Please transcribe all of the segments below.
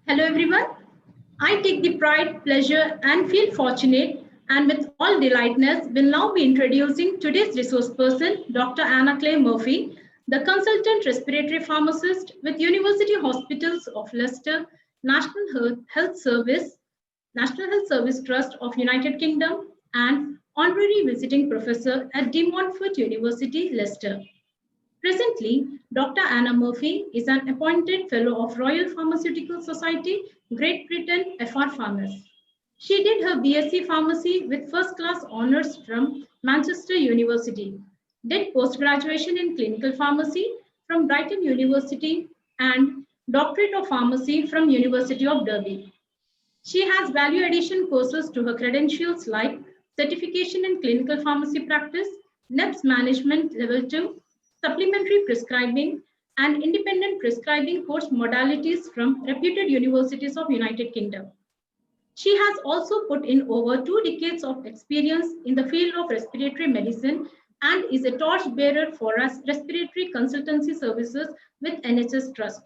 Hello everyone. I take the pride, pleasure and feel fortunate and with all delightness will now be introducing today's resource person, Dr. Anna Claire Murphy, the consultant respiratory pharmacist with University Hospitals of Leicester, National Health Service Trust of United Kingdom and honorary visiting professor at De Montfort University, Leicester. Presently, Dr. Anna Murphy is an appointed Fellow of Royal Pharmaceutical Society, Great Britain, FR Pharmacist. She did her BSc Pharmacy with first class honours from Manchester University, did postgraduation in clinical pharmacy from Brighton University and doctorate of pharmacy from University of Derby. She has value addition courses to her credentials like certification in clinical pharmacy practice, NEPS management level 2, supplementary prescribing, and independent prescribing course modalities from reputed universities of United Kingdom. She has also put in over 2 decades of experience in the field of respiratory medicine and is a torchbearer for us respiratory consultancy services with NHS Trust.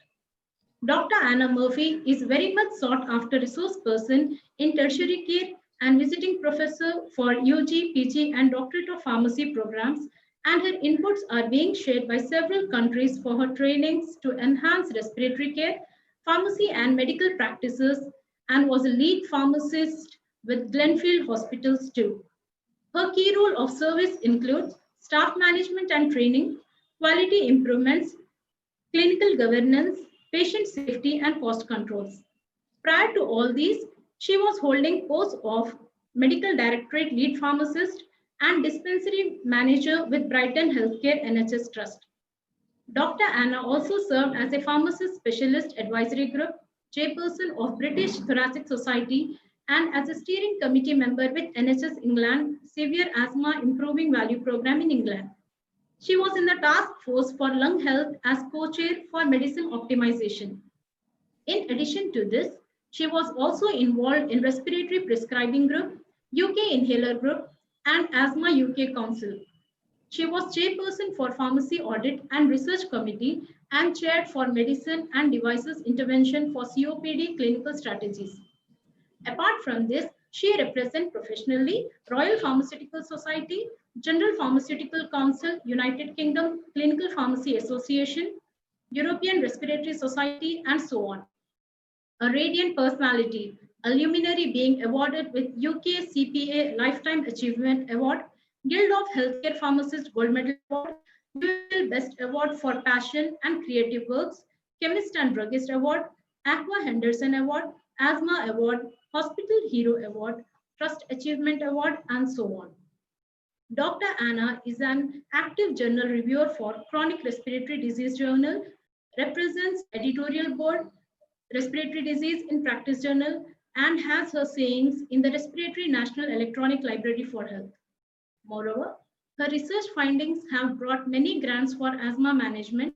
Dr. Anna Murphy is very much sought after resource person in tertiary care and visiting professor for UG, PG and doctorate of pharmacy programs, and her inputs are being shared by several countries for her trainings to enhance respiratory care, pharmacy and medical practices, and was a lead pharmacist with Glenfield Hospitals too. Her key role of service includes staff management and training, quality improvements, clinical governance, patient safety, and cost controls. Prior to all these, she was holding posts of Medical Directorate Lead Pharmacist and Dispensary Manager with Brighton Healthcare NHS Trust. Dr. Anna also served as a Pharmacist Specialist Advisory Group, Chairperson of British Thoracic Society, and as a steering committee member with NHS England Severe Asthma Improving Value Programme in England. She was in the task force for lung health as co-chair for medicine optimization. In addition to this, she was also involved in Respiratory Prescribing Group, UK Inhaler Group, and Asthma UK Council. She was chairperson for Pharmacy Audit and Research Committee and chaired for Medicine and Devices Intervention for COPD Clinical Strategies. Apart from this, she represents professionally Royal Pharmaceutical Society, General Pharmaceutical Council, United Kingdom Clinical Pharmacy Association, European Respiratory Society, and so on. A radiant personality, a luminary being awarded with UK CPA Lifetime Achievement Award, Guild of Healthcare Pharmacists Gold Medal Award, Dual Best Award for Passion and Creative Works, Chemist and Druggist Award, Aqua Henderson Award, Asthma Award, Hospital Hero Award, Trust Achievement Award, and so on. Dr. Anna is an active journal reviewer for Chronic Respiratory Disease Journal, represents editorial board, Respiratory Disease in Practice Journal, and has her sayings in the Respiratory National Electronic Library for Health. Moreover, her research findings have brought many grants for asthma management,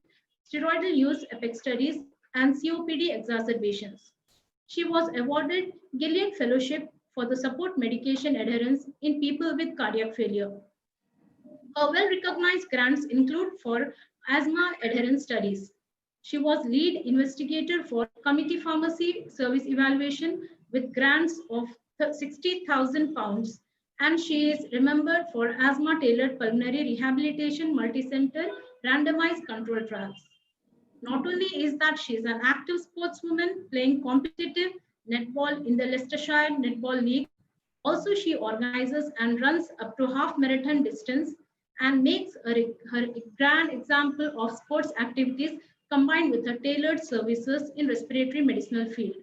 steroidal use epic studies, and COPD exacerbations. She was awarded Gilead Fellowship for the support medication adherence in people with cardiac failure. Her well-recognized grants include for asthma adherence studies. She was lead investigator for committee pharmacy service evaluation with grants of £60,000, and she is remembered for asthma tailored pulmonary rehabilitation multi-center randomized control trials. Not only is that she is an active sportswoman playing competitive netball in the Leicestershire Netball League, also she organizes and runs up to half marathon distance and makes her grand example of sports activities combined with her tailored services in respiratory medicinal field.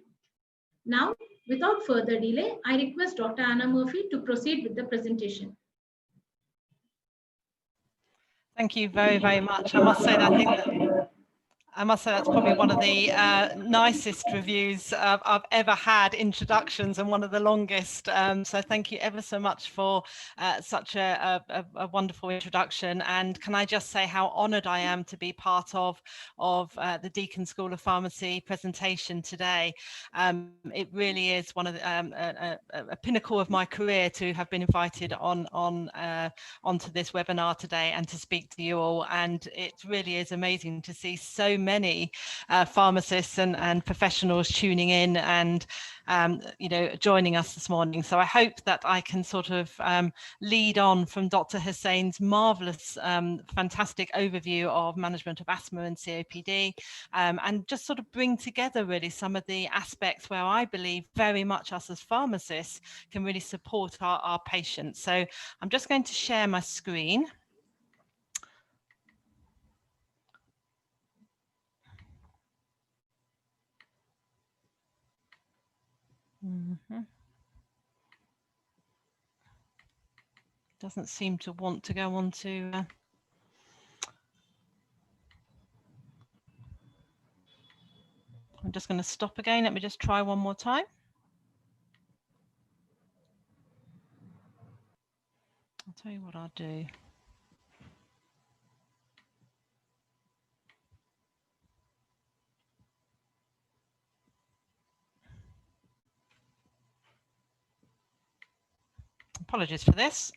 Now, without further delay, I request Dr. Anna Murphy to proceed with the presentation. Thank you very, very much. I must say that that's probably one of the nicest reviews I've ever had, introductions, and one of the longest. So thank you ever so much for such a wonderful introduction. And can I just say how honoured I am to be part of the Deakin School of Pharmacy presentation today. It really is one of the, a pinnacle of my career to have been invited onto this webinar today and to speak to you all. And it really is amazing to see so many pharmacists and professionals tuning in and joining us this morning. So I hope that I can sort of lead on from Dr. Hussain's marvelous, fantastic overview of management of asthma and COPD, and just sort of bring together really some of the aspects where I believe very much us as pharmacists can really support our patients. So I'm just going to share my screen. Doesn't seem to want to go on to I'm just going to stop again. Let me just try one more time. I'll tell you what I'll do. Apologies for this.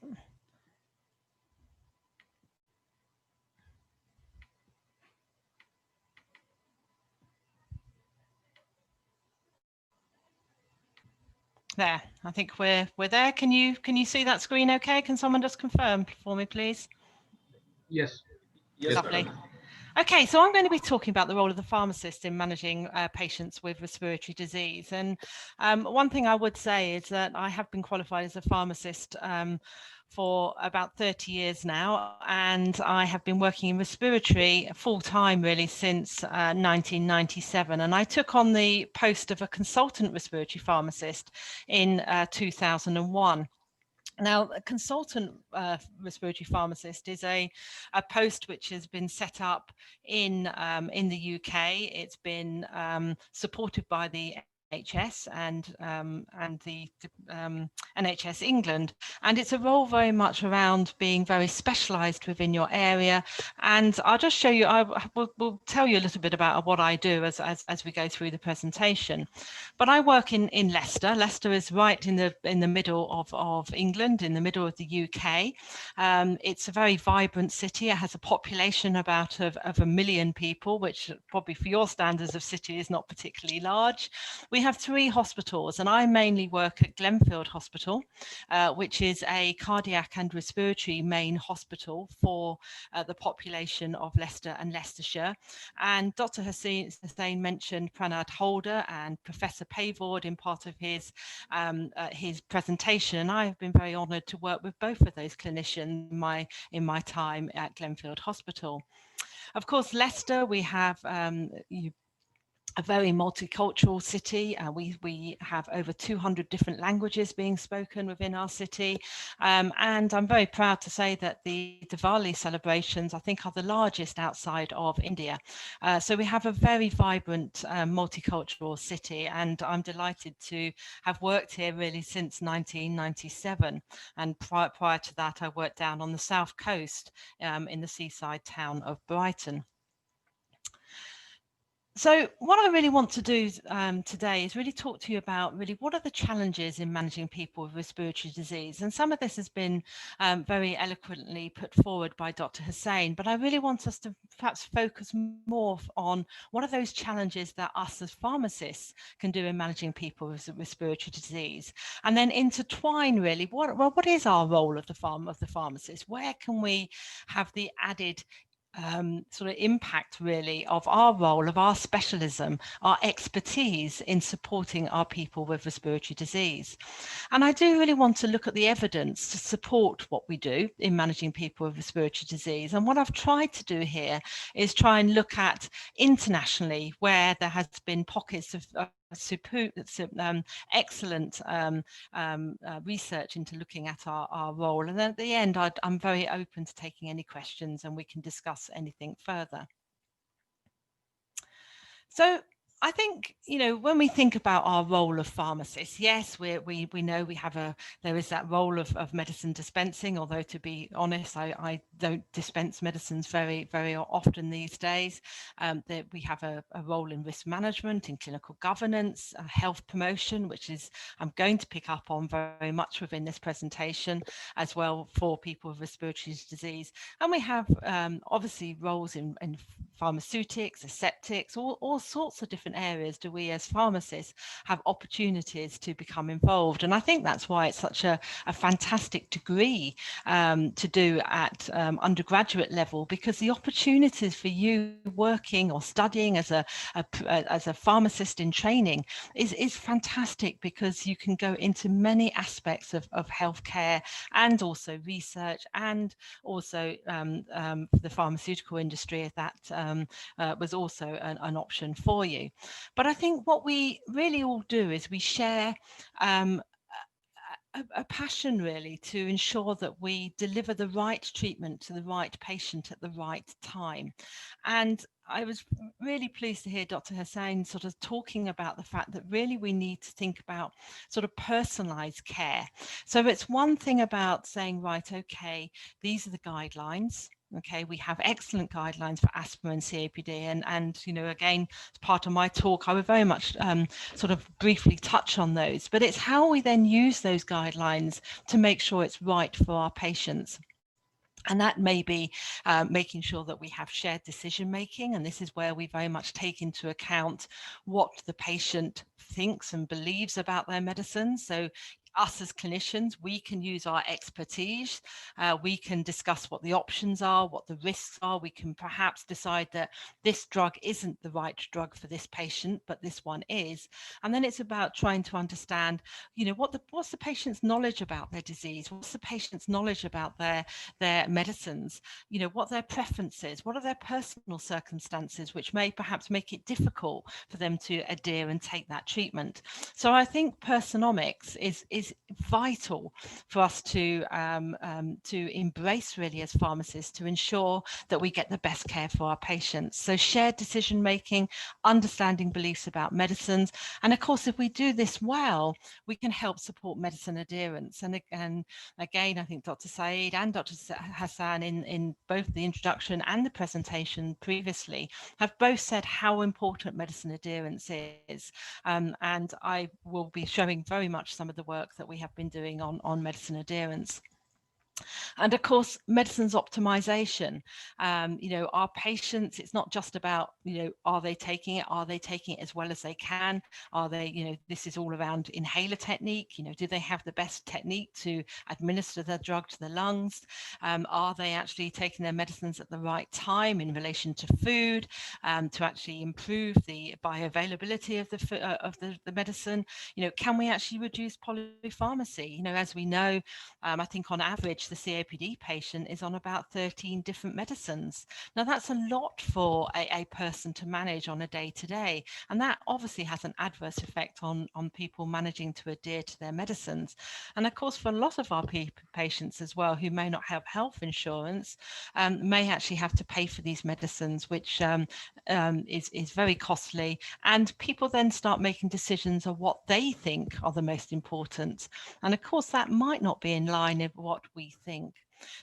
There, I think we're there. Can you see that screen okay? Can someone just confirm for me, please? Yes. Lovely. Okay, so I'm going to be talking about the role of the pharmacist in managing patients with respiratory disease. And one thing I would say is that I have been qualified as a pharmacist for about 30 years now, and I have been working in respiratory full-time really since 1997. And I took on the post of a consultant respiratory pharmacist in 2001. Now, a consultant respiratory pharmacist is a post which has been set up in the UK. It's been supported by the NHS and the NHS England, and it's a role very much around being very specialised within your area. And I'll just show you. We'll tell you a little bit about what I do as we go through the presentation. But I work in Leicester. Leicester is right in the middle of England, in the middle of the UK. It's a very vibrant city. It has a population about of 1 million people, which probably for your standards of city is not particularly large. We have 3 hospitals, and I mainly work at Glenfield Hospital, which is a cardiac and respiratory main hospital for the population of Leicester and Leicestershire. And Dr. Hussain mentioned Pranad Holder and Professor Pavord in part of his presentation, and I have been very honoured to work with both of those clinicians in my time at Glenfield Hospital. Of course, Leicester, we have a very multicultural city. We have over 200 different languages being spoken within our city. And I'm very proud to say that the Diwali celebrations, I think, are the largest outside of India. So we have a very vibrant multicultural city, and I'm delighted to have worked here really since 1997. And prior to that, I worked down on the south coast in the seaside town of Brighton. So what I really want to do today is really talk to you about really what are the challenges in managing people with respiratory disease. And some of this has been very eloquently put forward by Dr. Hussain, but I really want us to perhaps focus more on what are those challenges that us as pharmacists can do in managing people with respiratory disease, and then intertwine really what is our role of the pharmacist? Where can we have the added sort of impact really of our role, of our specialism, our expertise in supporting our people with respiratory disease. And I do really want to look at the evidence to support what we do in managing people with respiratory disease. And what I've tried to do here is try and look at internationally where there has been pockets of excellent research into looking at our role. And then at the end, I'm very open to taking any questions and we can discuss anything further. So I think, when we think about our role of pharmacists, yes, we know there is that role of medicine dispensing, although to be honest, I don't dispense medicines very, very often these days. That we have a role in risk management, in clinical governance, health promotion, which is I'm going to pick up on very much within this presentation as well for people with respiratory disease. And we have obviously roles in pharmaceutics, aseptics, all sorts of different areas do we as pharmacists have opportunities to become involved. And I think that's why it's such a fantastic degree to do at undergraduate level, because the opportunities for you working or studying as a pharmacist in training is fantastic, because you can go into many aspects of healthcare and also research, and also the pharmaceutical industry, if that was also an option for you. But I think what we really all do is we share a passion really to ensure that we deliver the right treatment to the right patient at the right time. And I was really pleased to hear Dr. Hussain sort of talking about the fact that really we need to think about sort of personalized care. So it's one thing about saying, right, okay, these are the guidelines. Okay, we have excellent guidelines for asthma and COPD, and again, as part of my talk, I would very much sort of briefly touch on those. But it's how we then use those guidelines to make sure it's right for our patients. And that may be making sure that we have shared decision making, and this is where we very much take into account what the patient thinks and believes about their medicines. So us as clinicians, we can use our expertise. We can discuss what the options are, what the risks are. We can perhaps decide that this drug isn't the right drug for this patient, but this one is. And then it's about trying to understand, what's the patient's knowledge about their disease? What's the patient's knowledge about their medicines? What their preferences? What are their personal circumstances, which may perhaps make it difficult for them to adhere and take that treatment? So I think personomics is vital for us to embrace really as pharmacists, to ensure that we get the best care for our patients. So shared decision making, understanding beliefs about medicines, and of course if we do this well, we can help support medicine adherence. And again, I think Dr. Saeed and Dr. Hassan in both the introduction and the presentation previously have both said how important medicine adherence is, and I will be showing very much some of the work that we have been doing on medicine adherence. And of course, medicines optimization. Our patients, it's not just about, are they taking it? Are they taking it as well as they can? Are they, this is all around inhaler technique. Do they have the best technique to administer the drug to the lungs? Are they actually taking their medicines at the right time in relation to food, to actually improve the bioavailability of the medicine? Can we actually reduce polypharmacy? As we know, I think on average, the COPD patient is on about 13 different medicines. Now, that's a lot for a person to manage on a day-to-day, and that obviously has an adverse effect on people managing to adhere to their medicines. And of course, for a lot of our patients as well, who may not have health insurance, may actually have to pay for these medicines, which is very costly. And people then start making decisions of what they think are the most important. And of course, that might not be in line with what we think.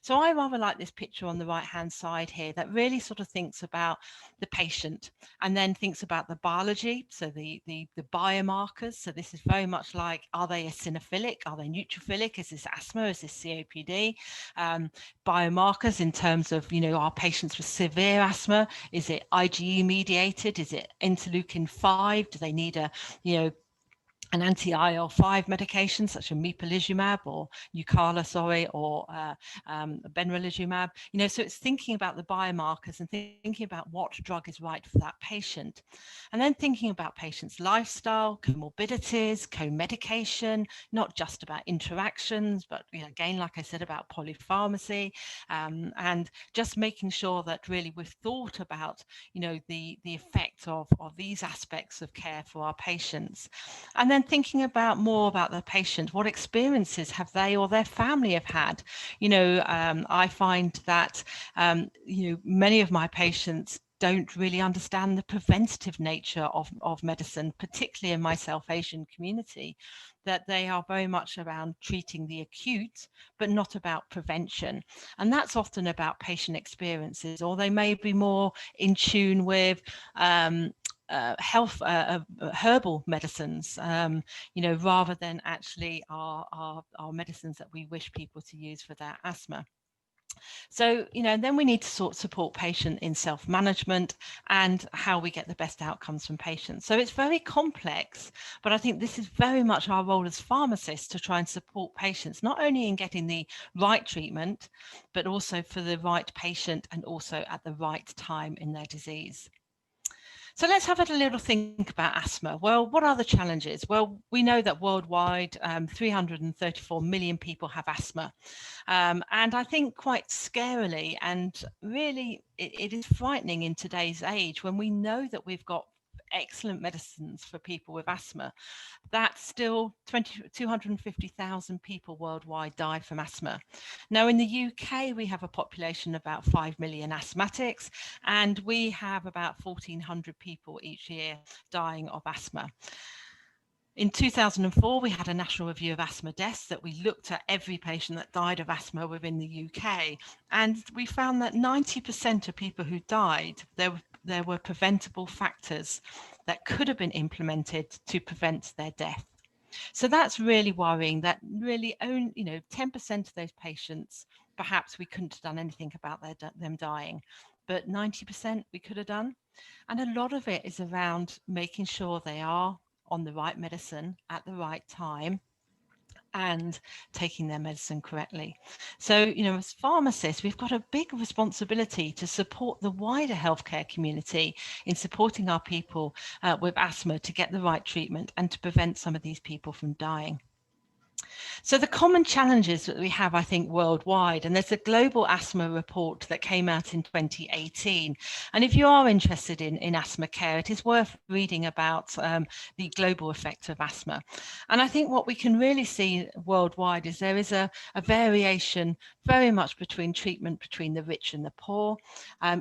So I rather like this picture on the right hand side here that really sort of thinks about the patient and then thinks about the biology, so the biomarkers. So this is very much like, are they eosinophilic? Are they neutrophilic? Is this asthma? Is this COPD? Biomarkers in terms of, our patients with severe asthma, is it IgE mediated? Is it interleukin 5? Do they need an anti-IL-5 medication such as mepolizumab or Nucala, or benralizumab. So it's thinking about the biomarkers and thinking about what drug is right for that patient. And then thinking about patients' lifestyle, comorbidities, co-medication, not just about interactions, but again, like I said, about polypharmacy, and just making sure that really we've thought about, the effect of these aspects of care for our patients. And then thinking more about the patient, what experiences have they or their family have had? I find that, many of my patients don't really understand the preventative nature of medicine, particularly in my South Asian community, that they are very much around treating the acute, but not about prevention. And that's often about patient experiences, or they may be more in tune with herbal medicines, rather than actually our medicines that we wish people to use for their asthma. So, then we need to support patient in self-management and how we get the best outcomes from patients. So it's very complex, but I think this is very much our role as pharmacists to try and support patients, not only in getting the right treatment, but also for the right patient and also at the right time in their disease. So let's have a little think about asthma. Well, what are the challenges? Well, we know that worldwide, 334 million people have asthma. And I think quite scarily, and really it is frightening in today's age when we know that we've got excellent medicines for people with asthma, that still 250,000 people worldwide die from asthma. Now, in the UK, we have a population of about 5 million asthmatics, and we have about 1,400 people each year dying of asthma. In 2004, we had a national review of asthma deaths that we looked at every patient that died of asthma within the UK. And we found that 90% of people who died, there were preventable factors that could have been implemented to prevent their death. So that's really worrying, that really only 10% of those patients, perhaps we couldn't have done anything about them dying, but 90% we could have done. And a lot of it is around making sure they are on the right medicine at the right time and taking their medicine correctly. So, as pharmacists, we've got a big responsibility to support the wider healthcare community in supporting our people with asthma to get the right treatment and to prevent some of these people from dying. So the common challenges that we have, I think, worldwide, and there's a global asthma report that came out in 2018. And if you are interested in asthma care, it is worth reading about the global effect of asthma. And I think what we can really see worldwide is there is a variation very much between treatment between the rich and the poor.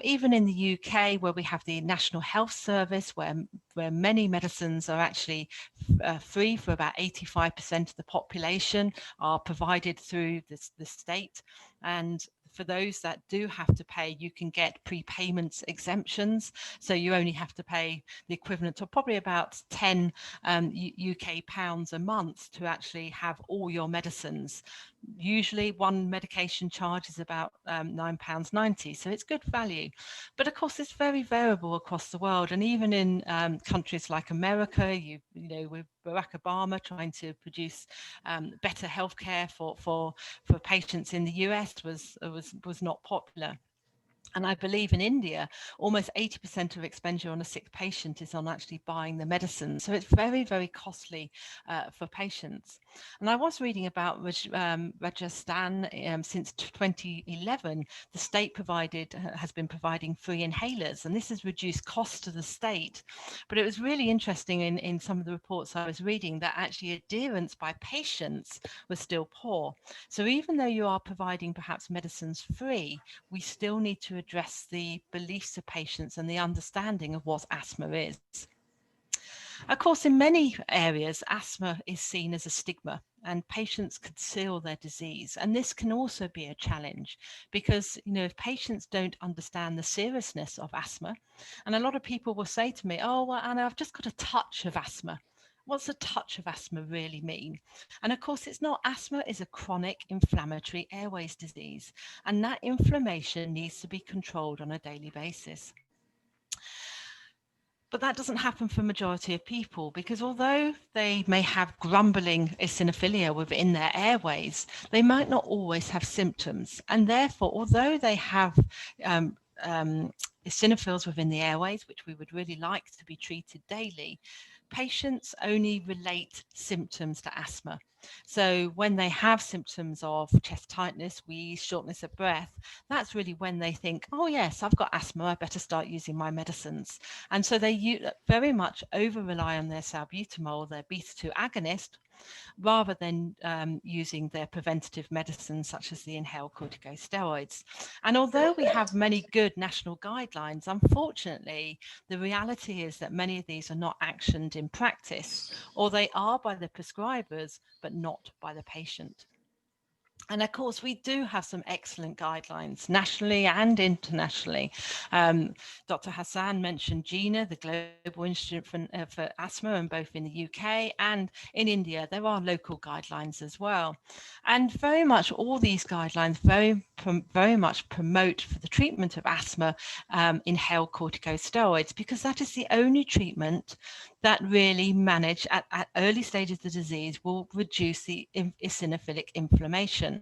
Even in the UK, where we have the National Health Service, where many medicines are actually free for about 85% of the population, are provided through the state. And for those that do have to pay, you can get prepayment exemptions. So you only have to pay the equivalent of probably about 10 UK pounds a month to actually have all your medicines. Usually one medication charge is about £9.90, so it's good value. But of course, it's very variable across the world. And even in countries like America, with Barack Obama trying to produce better healthcare for patients in the US was not popular. And I believe in India, almost 80% of expenditure on a sick patient is on actually buying the medicine. So it's very, very costly for patients. And I was reading about Rajasthan since 2011, the state has been providing free inhalers, and this has reduced costs to the state. But it was really interesting in some of the reports I was reading that actually adherence by patients was still poor. So even though you are providing perhaps medicines free, we still need to address the beliefs of patients and the understanding of what asthma is. Of course, in many areas, asthma is seen as a stigma and patients conceal their disease. And this can also be a challenge because, if patients don't understand the seriousness of asthma, and a lot of people will say to me, oh, well, Anna, I've just got a touch of asthma. What's a touch of asthma really mean? And of course, it's not. Asthma is a chronic inflammatory airways disease, and that inflammation needs to be controlled on a daily basis. But that doesn't happen for the majority of people because although they may have grumbling eosinophilia within their airways, they might not always have symptoms. And therefore, although they have eosinophils within the airways, which we would really like to be treated daily, patients only relate symptoms to asthma. So when they have symptoms of chest tightness, wheeze, shortness of breath, that's really when they think, oh yes, I've got asthma, I better start using my medicines. And so they very much over rely on their salbutamol, their beta-2 agonist, rather than using their preventative medicines such as the inhaled corticosteroids. And although we have many good national guidelines, unfortunately, the reality is that many of these are not actioned in practice, or they are by the prescribers, but not by the patient. And of course, we do have some excellent guidelines nationally and internationally. Dr. Hassan mentioned GINA, the Global Institute for Asthma, and both in the UK and in India, there are local guidelines as well. And very much all these guidelines very much promote for the treatment of asthma inhaled corticosteroids, because that is the only treatment that really manage at early stages of the disease will reduce the eosinophilic inflammation.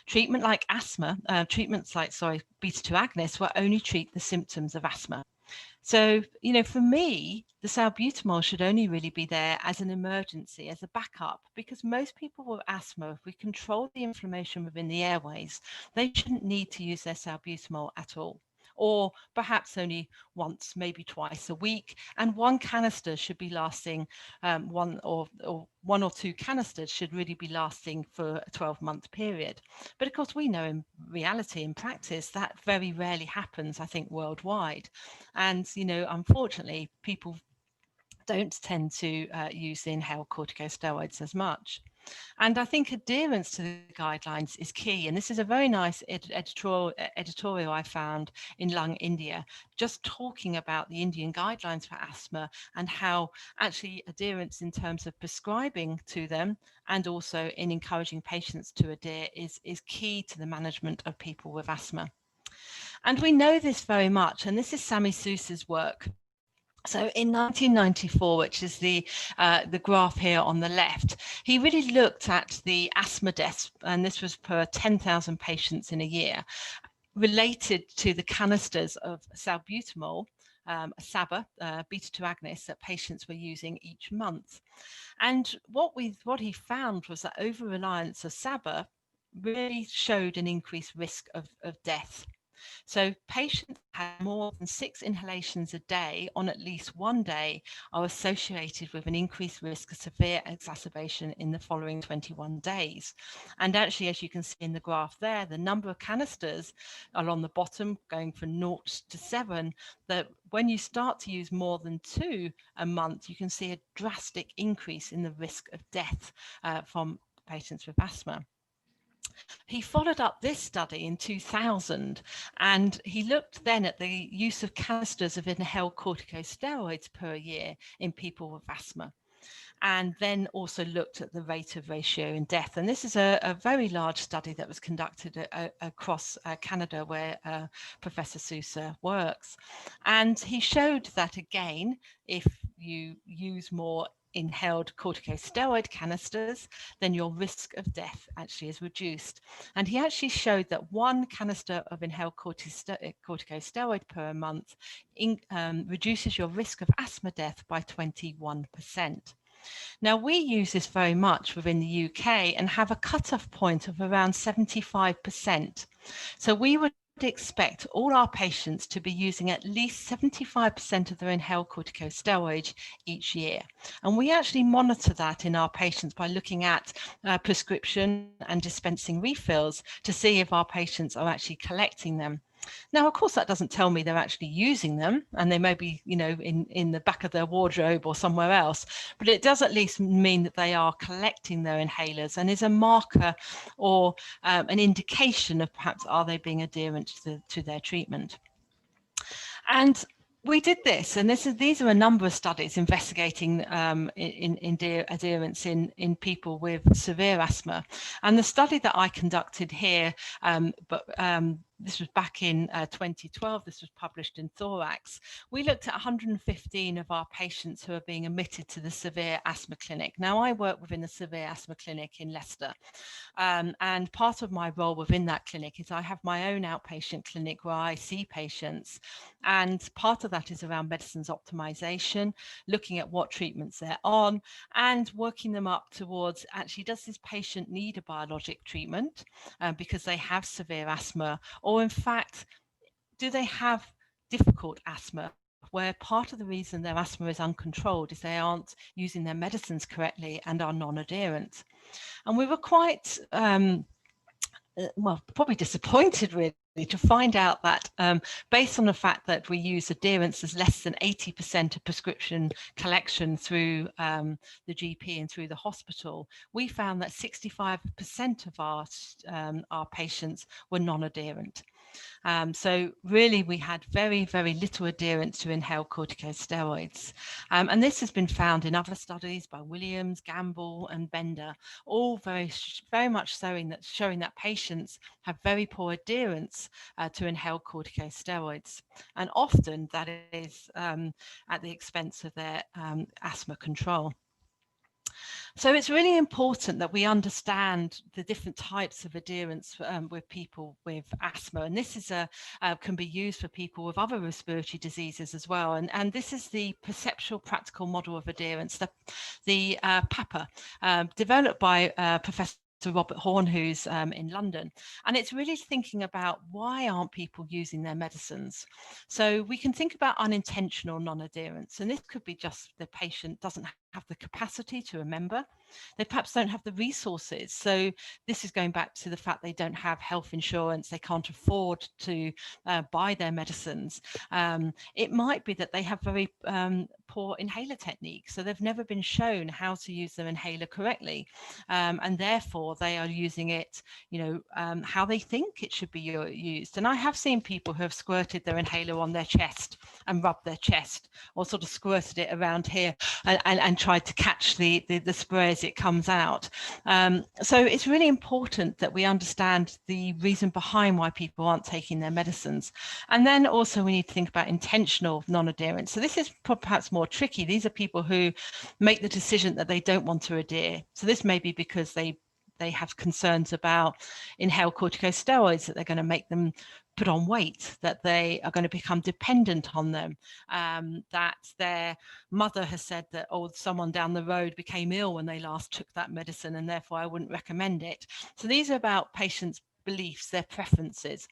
Treatment like asthma, treatments like, beta-2 agonists will only treat the symptoms of asthma. So, for me, the salbutamol should only really be there as an emergency, as a backup, because most people with asthma, if we control the inflammation within the airways, they shouldn't need to use their salbutamol at all, or perhaps only once, maybe twice a week. And one canister should be lasting, one or two canisters should really be lasting for a 12-month period. But of course, we know in reality, in practice, that very rarely happens, I think, worldwide. And, unfortunately, people don't tend to use the inhaled corticosteroids as much. And I think adherence to the guidelines is key. And this is a very nice editorial I found in Lung India, just talking about the Indian guidelines for asthma and how actually adherence in terms of prescribing to them and also in encouraging patients to adhere is key to the management of people with asthma. And we know this very much, and this is Sami Sousa's work. So in 1994, which is the graph here on the left, he really looked at the asthma deaths, and this was per 10,000 patients in a year, related to the canisters of salbutamol, SABA, beta-2 agonists that patients were using each month. And what he found was that over-reliance of SABA really showed an increased risk of death. So patients had more than 6 inhalations a day on at least one day are associated with an increased risk of severe exacerbation in the following 21 days. And actually, as you can see in the graph there, the number of canisters along the bottom going from 0 to 7, that when you start to use more than 2 a month, you can see a drastic increase in the risk of death from patients with asthma. He followed up this study in 2000, and he looked then at the use of canisters of inhaled corticosteroids per year in people with asthma, and then also looked at the rate of ratio in death. And this is a very large study that was conducted across Canada, where Professor Sousa works. And he showed that, again, if you use more inhaled corticosteroid canisters, then your risk of death actually is reduced. And he actually showed that 1 canister of inhaled corticosteroid per month reduces your risk of asthma death by 21%. Now, we use this very much within the UK and have a cutoff point of around 75%. So we would expect all our patients to be using at least 75% of their inhaled corticosteroids each year. And we actually monitor that in our patients by looking at prescription and dispensing refills to see if our patients are actually collecting them. Now, of course, that doesn't tell me they're actually using them, and they may be, in the back of their wardrobe or somewhere else, but it does at least mean that they are collecting their inhalers and is a marker or an indication of perhaps are they being adherent to their treatment. And we did this, and these are a number of studies investigating adherence in people with severe asthma. And the study that I conducted here, this was back in 2012, this was published in Thorax. We looked at 115 of our patients who are being admitted to the severe asthma clinic. Now, I work within the severe asthma clinic in Leicester. And part of my role within that clinic is I have my own outpatient clinic where I see patients. And part of that is around medicines optimization, looking at what treatments they're on and working them up towards actually, does this patient need a biologic treatment because they have severe asthma? Or in fact, do they have difficult asthma where part of the reason their asthma is uncontrolled is they aren't using their medicines correctly and are non-adherent. And we were quite, well, probably disappointed really to find out that based on the fact that we use adherence as less than 80% of prescription collection through the GP and through the hospital, we found that 65% of our patients were non-adherent. So really we had very, very little adherence to inhaled corticosteroids. And this has been found in other studies by Williams, Gamble and Bender, all very much showing that patients have very poor adherence to inhaled corticosteroids. And often that is at the expense of their asthma control. So it's really important that we understand the different types of adherence with people with asthma. And this is can be used for people with other respiratory diseases as well. And this is the perceptual practical model of adherence, the PAPA, developed by Professor Robert Horn, who's in London. And it's really thinking about why aren't people using their medicines? So we can think about unintentional non-adherence, and this could be just the patient doesn't have the capacity to remember. They perhaps don't have the resources. So this is going back to the fact they don't have health insurance, they can't afford to buy their medicines. It might be that they have very poor inhaler techniques, so they've never been shown how to use their inhaler correctly, and therefore they are using it, how they think it should be used. And I have seen people who have squirted their inhaler on their chest and rubbed their chest, or sort of squirted it around here and tried to catch the spray as it comes out. So it's really important that we understand the reason behind why people aren't taking their medicines. And then also we need to think about intentional non-adherence. So this is perhaps more tricky. These are people who make the decision that they don't want to adhere. So this may be because they have concerns about inhaled corticosteroids, that they're going to make them put on weight, that they are going to become dependent on them, that their mother has said that, oh, someone down the road became ill when they last took that medicine and therefore I wouldn't recommend it. So these are about patients' beliefs, their preferences,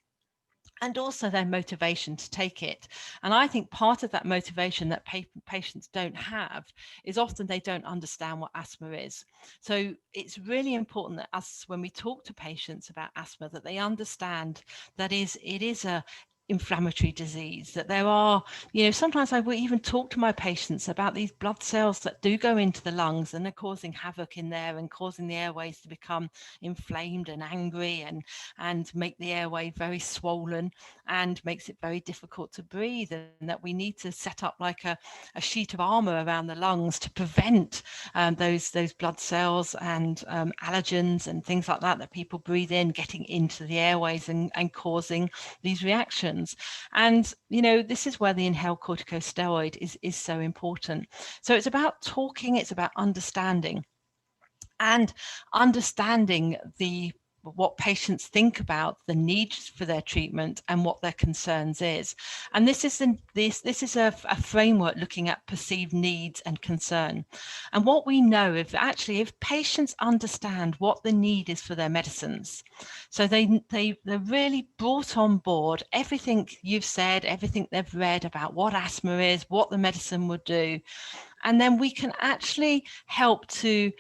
and also their motivation to take it. And I think part of that motivation that patients don't have is often they don't understand what asthma is. So it's really important that us, when we talk to patients about asthma, that they understand that it is a inflammatory disease, that there are, sometimes I will even talk to my patients about these blood cells that do go into the lungs and they're causing havoc in there and causing the airways to become inflamed and angry and make the airway very swollen and makes it very difficult to breathe, and that we need to set up like a sheet of armor around the lungs to prevent those blood cells and allergens and things like that people breathe in getting into the airways and causing these reactions. And this is where the inhaled corticosteroid is so important. So it's about talking, it's about understanding what patients think about the needs for their treatment and what their concerns is. And this is a framework looking at perceived needs and concern. And what we know, if patients understand what the need is for their medicines, so they're really brought on board everything you've said, everything they've read about what asthma is, what the medicine would do, and then we can actually help to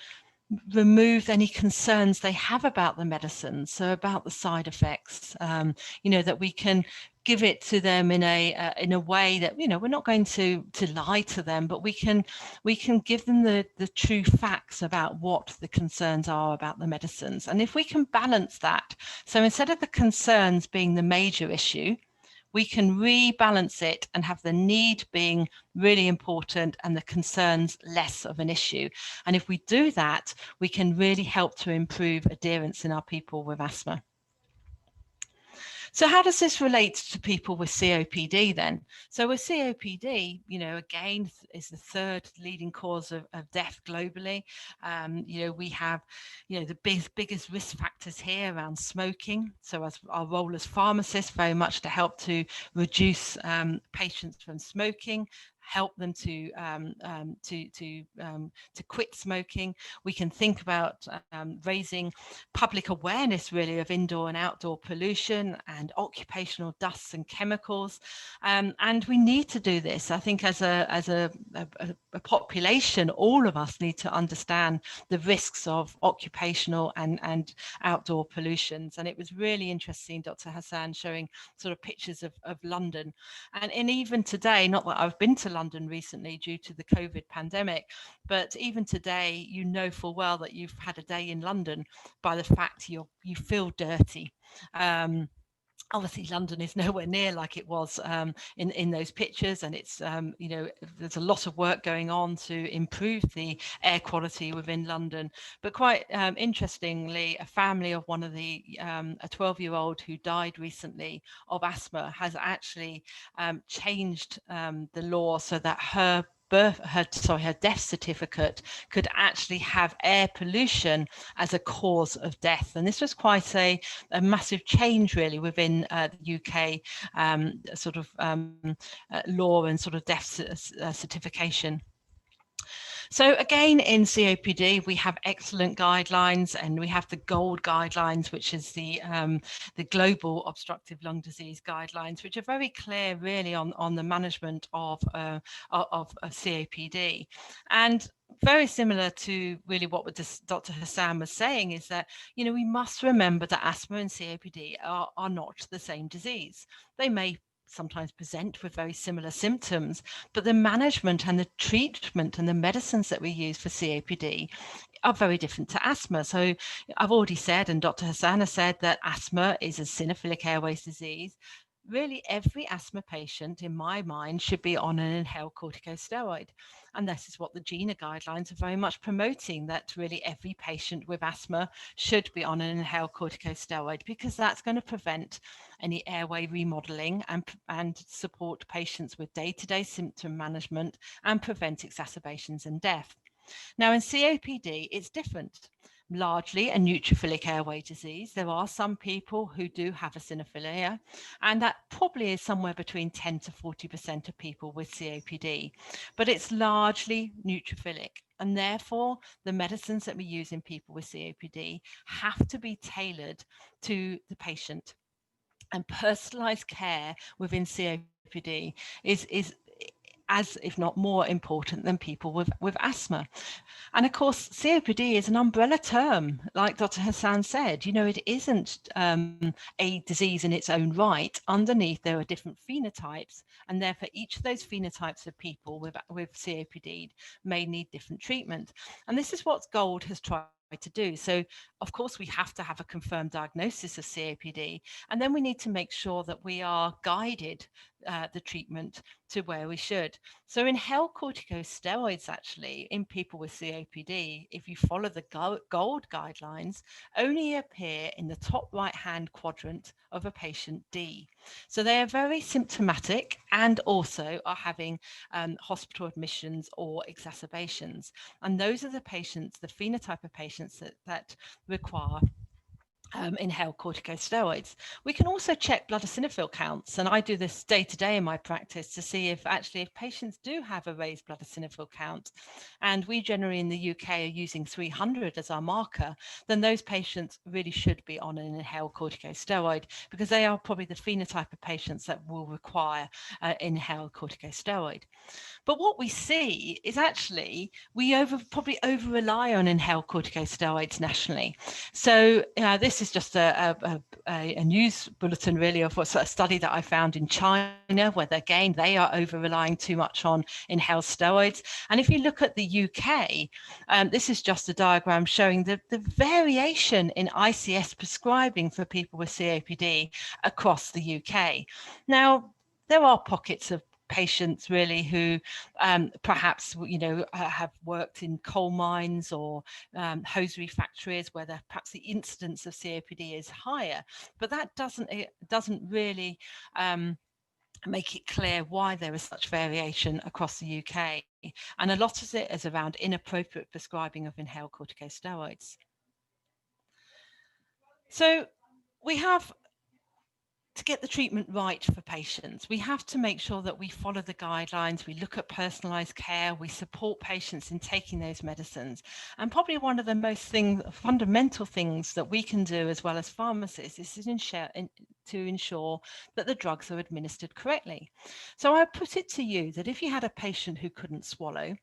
remove any concerns they have about the medicine, so about the side effects, that we can give it to them in a way that we're not going to lie to them, but we can give them the true facts about what the concerns are about the medicines. And if we can balance that, so instead of the concerns being the major issue, we can rebalance it and have the need being really important and the concerns less of an issue. And if we do that, we can really help to improve adherence in our people with asthma. So how does this relate to people with COPD then? So with COPD, again, is the third leading cause of death globally. We have, the biggest risk factors here around smoking. So as our role as pharmacists, very much to help to reduce patients from smoking, help them to quit smoking. We can think about raising public awareness really of indoor and outdoor pollution and occupational dusts and chemicals, and we need to do this. I think as a population, all of us need to understand the risks of occupational and outdoor pollutions. And it was really interesting, Dr. Hassan, showing sort of pictures of London. And even today, not that I've been to London recently due to the COVID pandemic, but even today, you know full well that you've had a day in London by the fact you feel dirty. Obviously, London is nowhere near like it was in those pictures, and it's there's a lot of work going on to improve the air quality within London. But quite interestingly, a family of one of the a 12-year-old who died recently of asthma has actually changed the law so that her death certificate could actually have air pollution as a cause of death. And this was quite a massive change really within the UK law and sort of death certification. So again, in COPD, we have excellent guidelines, and we have the GOLD guidelines, which is the global obstructive lung disease guidelines, which are very clear really on the management of COPD. And very similar to really what Dr. Hassan was saying is that, we must remember that asthma and COPD are not the same disease. They may sometimes present with very similar symptoms, but the management and the treatment and the medicines that we use for COPD are very different to asthma. So I've already said, and Dr. Hassan has said, that asthma is a eosinophilic airways disease. Really, every asthma patient, in my mind, should be on an inhaled corticosteroid. And this is what the GINA guidelines are very much promoting, that really every patient with asthma should be on an inhaled corticosteroid, because that's going to prevent any airway remodeling and support patients with day-to-day symptom management and prevent exacerbations and death. Now, in COPD, it's different. Largely a neutrophilic airway disease. There are some people who do have eosinophilia, and that probably is somewhere between 10 to 40% of people with COPD, but it's largely neutrophilic. And therefore, the medicines that we use in people with COPD have to be tailored to the patient. And personalized care within COPD is as, if not more important than people with asthma. And of course, COPD is an umbrella term, like Dr. Hassan said. It isn't a disease in its own right. Underneath, there are different phenotypes, and therefore each of those phenotypes of people with COPD may need different treatment. And this is what GOLD has tried to do. So of course we have to have a confirmed diagnosis of COPD, and then we need to make sure that we are guided the treatment to where we should. So inhaled corticosteroids, actually, in people with COPD, if you follow the GOLD guidelines, only appear in the top right-hand quadrant of a patient D. So they are very symptomatic and also are having hospital admissions or exacerbations. And those are the patients, the phenotype of patients that require inhaled corticosteroids. We can also check blood eosinophil counts, and I do this day to day in my practice to see if patients do have a raised blood eosinophil count, and we generally in the UK are using 300 as our marker, then those patients really should be on an inhaled corticosteroid, because they are probably the phenotype of patients that will require inhaled corticosteroid. But what we see is actually we probably over rely on inhaled corticosteroids nationally. So this is just a news bulletin really of a study that I found in China, where again they are over relying too much on inhaled steroids. And if you look at the UK, this is just a diagram showing the variation in ICS prescribing for people with COPD across the UK. Now, there are pockets of patients really who perhaps have worked in coal mines or hosiery factories where perhaps the incidence of COPD is higher, but that doesn't really make it clear why there is such variation across the UK, and a lot of it is around inappropriate prescribing of inhaled corticosteroids. So we have to get the treatment right for patients, we have to make sure that we follow the guidelines, we look at personalized care, we support patients in taking those medicines. And probably one of the most fundamental things that we can do as well as pharmacists is to ensure that the drugs are administered correctly. So I put it to you that if you had a patient who couldn't swallow,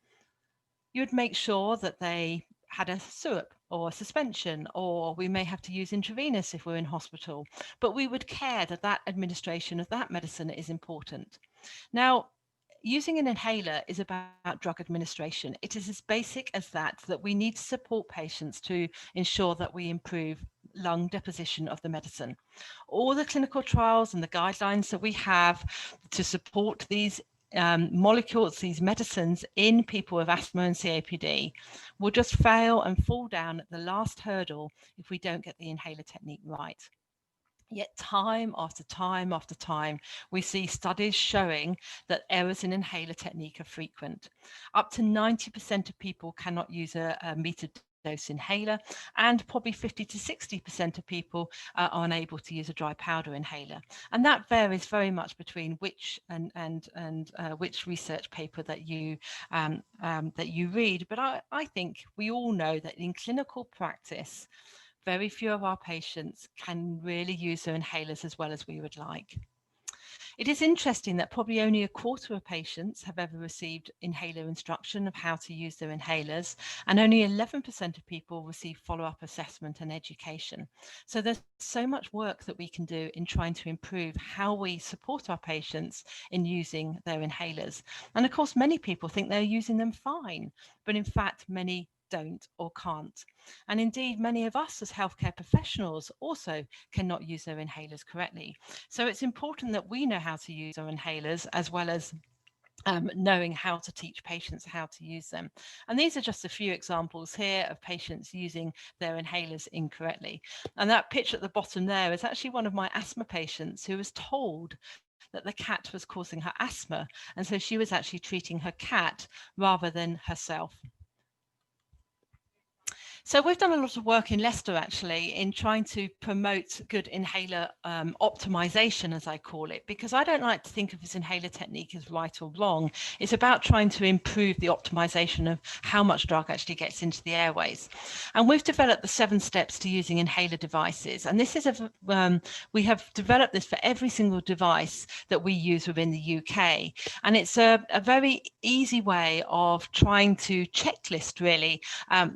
you would make sure that they had a syrup or a suspension, or we may have to use intravenous if we're in hospital, but we would care that that administration of that medicine is important. Now, using an inhaler is about drug administration. It is as basic as that we need to support patients to ensure that we improve lung deposition of the medicine. All the clinical trials and the guidelines that we have to support these molecules, these medicines in people with asthma and COPD will just fail and fall down at the last hurdle if we don't get the inhaler technique right. Yet time after time after time, we see studies showing that errors in inhaler technique are frequent. Up to 90% of people cannot use a metered dose inhaler, and probably 50 to 60% of people are unable to use a dry powder inhaler. And that varies very much between which which research paper that you read. But I think we all know that in clinical practice, very few of our patients can really use their inhalers as well as we would like. It is interesting that probably only a quarter of patients have ever received inhaler instruction of how to use their inhalers, and only 11% of people receive follow-up assessment and education. So there's so much work that we can do in trying to improve how we support our patients in using their inhalers. And of course, many people think they're using them fine, but in fact, many don't or can't. And indeed, many of us as healthcare professionals also cannot use their inhalers correctly. So it's important that we know how to use our inhalers as well as knowing how to teach patients how to use them. And these are just a few examples here of patients using their inhalers incorrectly. And that picture at the bottom there is actually one of my asthma patients who was told that the cat was causing her asthma. And so she was actually treating her cat rather than herself. So we've done a lot of work in Leicester actually in trying to promote good inhaler optimization, as I call it, because I don't like to think of this inhaler technique as right or wrong. It's about trying to improve the optimization of how much drug actually gets into the airways. And we've developed the 7 steps to using inhaler devices. And this is we have developed this for every single device that we use within the UK. And it's a very easy way of trying to checklist really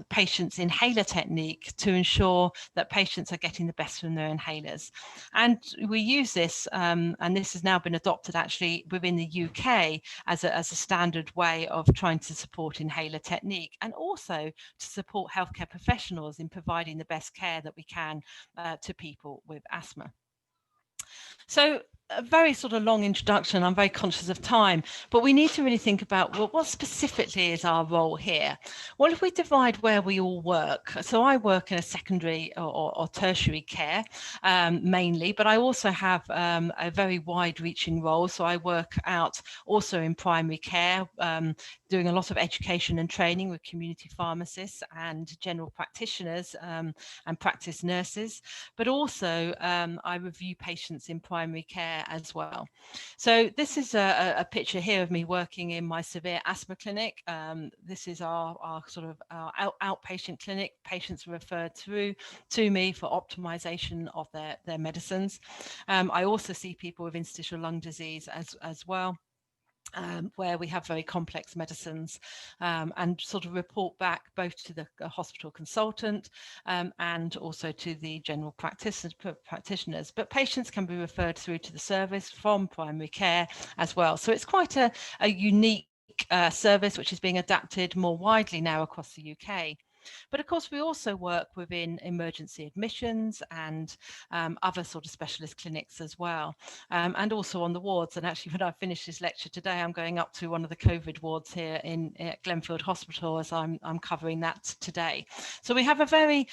patients' inhaler technique to ensure that patients are getting the best from their inhalers. And we use this, and this has now been adopted actually within the UK as a standard way of trying to support inhaler technique, and also to support healthcare professionals in providing the best care that we can to people with asthma. So a very sort of long introduction. I'm very conscious of time, but we need to really think about, well, what specifically is our role here? Well, if we divide where we all work, so I work in a secondary or tertiary care mainly, but I also have a very wide-reaching role. So I work out also in primary care, doing a lot of education and training with community pharmacists and general practitioners and practice nurses, but also I review patients in primary care as well. So this is a picture here of me working in my severe asthma clinic. This is our sort of outpatient clinic. Patients are referred through to me for optimization of their medicines. I also see people with interstitial lung disease as well. Where we have very complex medicines and sort of report back both to the hospital consultant and also to the general practitioners. But patients can be referred through to the service from primary care as well. So it's quite a unique service which is being adapted more widely now across the UK. But of course, we also work within emergency admissions and other sort of specialist clinics as well, and also on the wards. And actually, when I finish this lecture today, I'm going up to one of the COVID wards here at Glenfield Hospital as I'm covering that today. So we have a very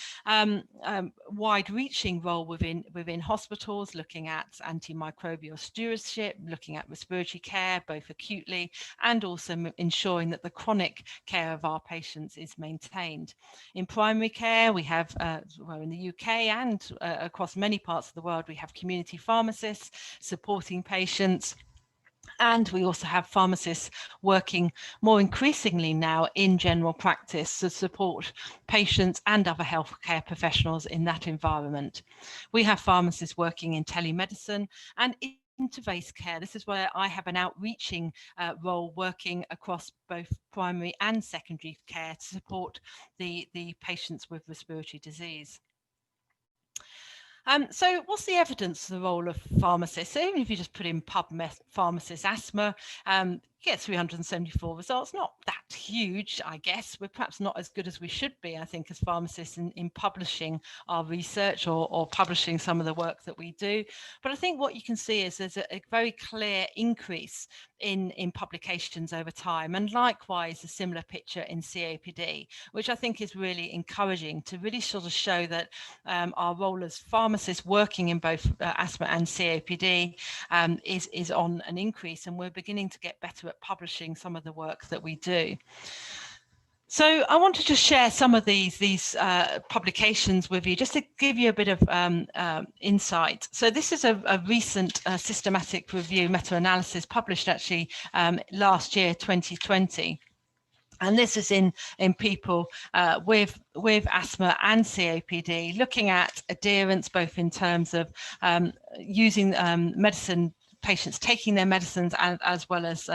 wide-reaching role within hospitals, looking at antimicrobial stewardship, looking at respiratory care, both acutely and also ensuring that the chronic care of our patients is maintained. In primary care, we have, well, in the UK and across many parts of the world, we have community pharmacists supporting patients. And we also have pharmacists working more increasingly now in general practice to support patients and other healthcare professionals in that environment. We have pharmacists working in telemedicine and interface care. This is where I have an outreaching role, working across both primary and secondary care to support the patients with respiratory disease. So what's the evidence for the role of pharmacists? So even if you just put in PubMed pharmacist asthma, you get 374 results. Not that huge, I guess. We're perhaps not as good as we should be, I think, as pharmacists in publishing our research or publishing some of the work that we do. But I think what you can see is there's a very clear increase in publications over time, and likewise a similar picture in COPD, which I think is really encouraging to really sort of show that our role as pharmacists working in both asthma and COPD is on an increase, and we're beginning to get better at publishing some of the work that we do. So I wanted to share some of these publications with you, just to give you a bit of insight. So this is a recent systematic review meta-analysis published actually last year, 2020. And this is in people with asthma and COPD, looking at adherence, both in terms of using medicine, patients taking their medicines, and as well as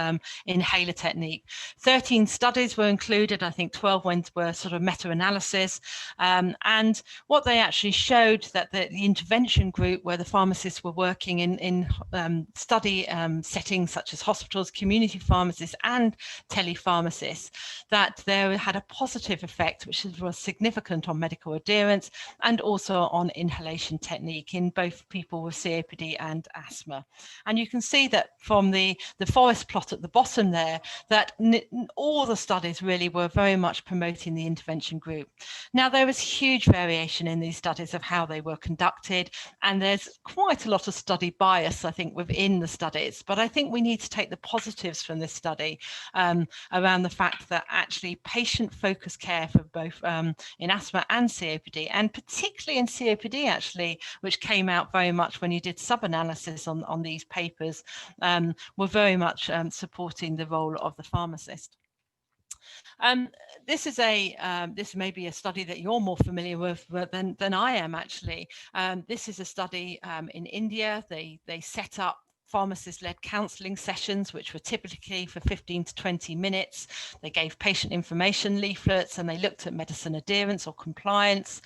inhaler technique. 13 studies were included. I think 12 were sort of meta-analysis, and what they actually showed that the intervention group, where the pharmacists were working in study settings such as hospitals, community pharmacists and telepharmacists, that there had a positive effect which was significant on medical adherence and also on inhalation technique in both people with COPD and asthma. And you can see that from the forest plot at the bottom there, that all the studies really were very much promoting the intervention group. Now, there was huge variation in these studies of how they were conducted, and there's quite a lot of study bias, I think, within the studies. But I think we need to take the positives from this study around the fact that actually patient-focused care for both in asthma and COPD, and particularly in COPD, actually, which came out very much when you did sub-analysis on these papers, were very much supporting the role of the pharmacist. This may be a study that you're more familiar with than I am, actually. This is a study in India. They set up pharmacist-led counselling sessions, which were typically for 15 to 20 minutes. They gave patient information leaflets, and they looked at medicine adherence or compliance,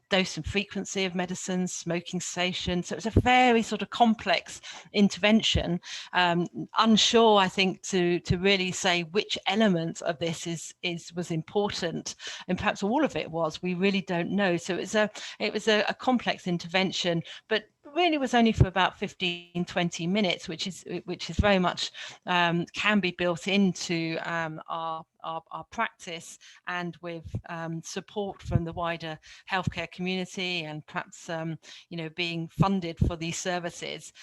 dose and frequency of medicines, smoking cessation. So it was a very sort of complex intervention. Unsure, I think, to really say which element of this was important, and perhaps all of it was. We really don't know. So it was a complex intervention, but really was only for about 15-20 minutes, which is very much can be built into our practice, and with support from the wider healthcare community, and perhaps being funded for these services,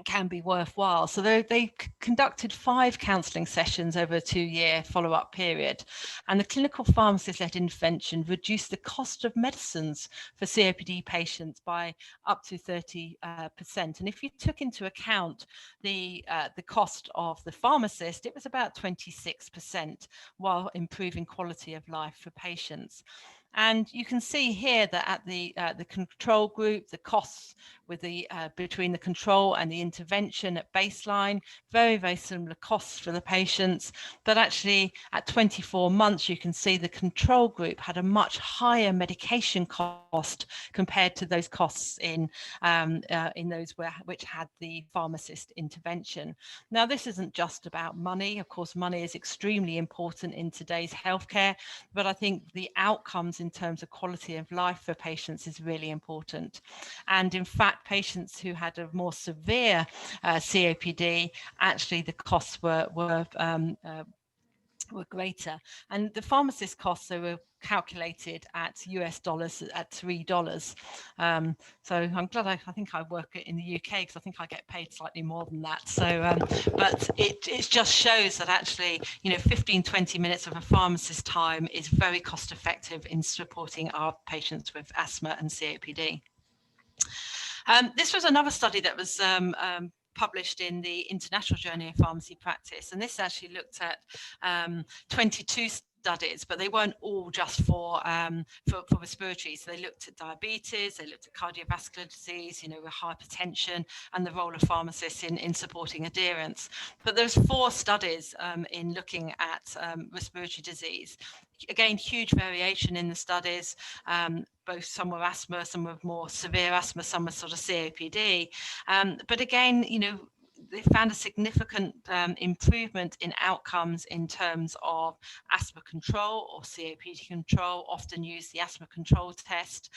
can be worthwhile. So they conducted 5 counselling sessions over a 2-year follow-up period, and the clinical pharmacist-led intervention reduced the cost of medicines for COPD patients by up to 30%. And if you took into account the cost of the pharmacist, it was about 26%, while improving quality of life for patients. And you can see here that at the control group, the costs with between the control and the intervention at baseline, very, very similar costs for the patients. But actually at 24 months, you can see the control group had a much higher medication cost compared to those costs in those which had the pharmacist intervention. Now, this isn't just about money. Of course, money is extremely important in today's healthcare, but I think the outcomes in terms of quality of life for patients is really important. And in fact, patients who had a more severe COPD, actually the costs were were greater, and the pharmacist costs, they were calculated at US dollars at $3. So I'm glad I think I work in the UK, because I think I get paid slightly more than that. So but it just shows that actually, 15-20 minutes of a pharmacist time is very cost effective in supporting our patients with asthma and COPD. This was another study that was published in the International Journal of Pharmacy Practice, and this actually looked at 22 studies, but they weren't all just for respiratory. So they looked at diabetes, they looked at cardiovascular disease, hypertension, and the role of pharmacists in supporting adherence. But there's 4 studies in looking at respiratory disease. Again, huge variation in the studies. Both some were asthma, some were more severe asthma, some were sort of COPD. But again, they found a significant improvement in outcomes in terms of asthma control or COPD control, often used the asthma control test,